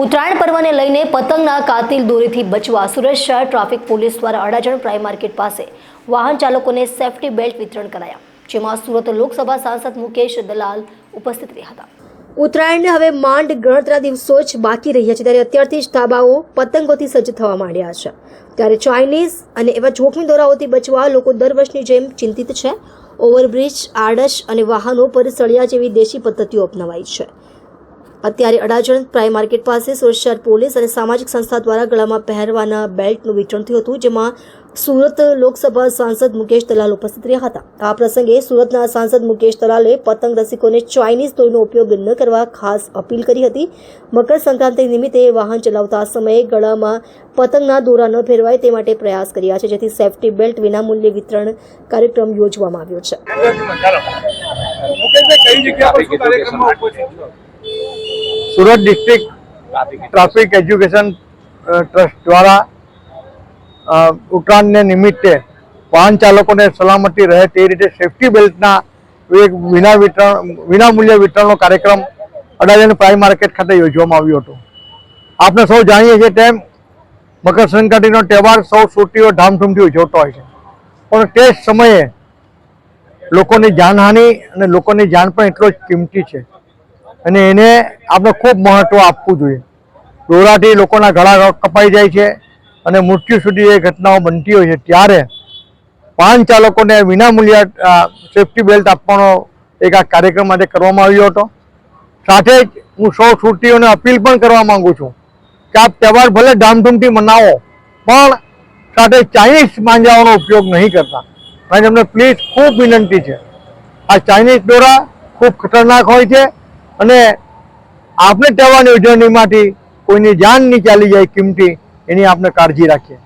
ઉત્તરાયણ પર્વને લઈને પતંગના કાતિલ દોરીથી બચવા સુરત શહેર ટ્રાફિક પોલીસ દ્વારા અડાજણ પ્રાઇમ માર્કેટ પાસે વાહન ચાલકોને સેફટી બેલ્ટ વિતરણ કરાયા, જેમાં સુરત લોકસભા સાંસદ મુકેશ દલાલ ઉપસ્થિત રહ્યા હતા। ઉત્તરાયણને હવે માંડ ગણતરા દિવસો જ બાકી રહ્યા છે, ત્યારે અત્યારથી જ ધાબાઓ પતંગોથી સજ્જ થવા માંડ્યા છે। ત્યારે ચાઇનીઝ અને એવા જોખમી દોરાઓથી બચવા લોકો દર વર્ષની જેમ ચિંતિત છે। ઓવરબ્રિજ, આડશ અને વાહનો પર સળિયા જેવી દેશી પદ્ધતિઓ અપનાવાઈ છે। અત્યારે અડાજણ પ્રાઇમ માર્કેટ પાસે સુરત શહેર પોલીસ અને સામાજિક સંસ્થા દ્વારા ગળામાં પહેરવાના બેલ્ટનું વિતરણ થયું હતું, જેમાં સુરત લોકસભા સાંસદ મુકેશ દલાલ ઉપસ્થિત રહ્યા હતા। આ પ્રસંગે સુરતના સાંસદ મુકેશ દલાલે પતંગ રસિકોને ચાઇનીઝ દોરીનો ઉપયોગ ન કરવા ખાસ અપીલ કરી હતી। મકર સંક્રાંતિ નિમિત્તે વાહન ચલાવતા સમયે ગળામાં પતંગના દોરા ન ફેરવાય તે માટે પ્રયાસ કર્યા છે, જેથી સેફટી બેલ્ટ વિનામૂલ્યે વિતરણ કાર્યક્રમ યોજવામાં આવ્યો છે। Surat district traffic education trust દ્વારા ઉત્તરાયણને નિમિત્તે વાહન ચાલકોને સલામતી રહે તે રીતે સેફટી બેલ્ટના એક વિનામૂલ્ય વિતરણનો કાર્યક્રમ અડાજણ પ્રાઇમ માર્કેટ ખાતે યોજવામાં આવ્યો હતો। આપણે સૌ જાણીએ છીએ તેમ મકર સંક્રાંતિનો તહેવાર સૌ સુરતીઓ ધામધૂમથી ઉજવતો હોય છે, પણ તે જ સમયે લોકોની જાનહાનિ અને લોકોની જાન પણ એટલો જ કિંમતી છે અને એને આપણે ખૂબ મહત્વ આપવું જોઈએ। દોરાથી લોકોના ગળા કપાઈ જાય છે અને મૃત્યુ સુધી એ ઘટનાઓ બનતી હોય છે, ત્યારે વાહન ચાલકોને વિનામૂલ્ય સેફટી બેલ્ટ આપવાનો એક આ કાર્યક્રમ માટે કરવામાં આવ્યો હતો। સાથે જ હું સૌ સુરતીઓને અપીલ પણ કરવા માંગુ છું કે આપ તહેવાર ભલે ધામધૂમથી મનાવો, પણ સાથે ચાઇનીઝ માંજાઓનો ઉપયોગ નહીં કરતા। અને તમને પ્લીઝ ખૂબ વિનંતી છે, આ ચાઇનીઝ દોરા ખૂબ ખતરનાક હોય છે અને આપણે તહેવારની ઉજવણીમાંથી કોઈની જાન નહીં ચાલી જાય કિંમતી, એની આપણે કાળજી રાખીએ।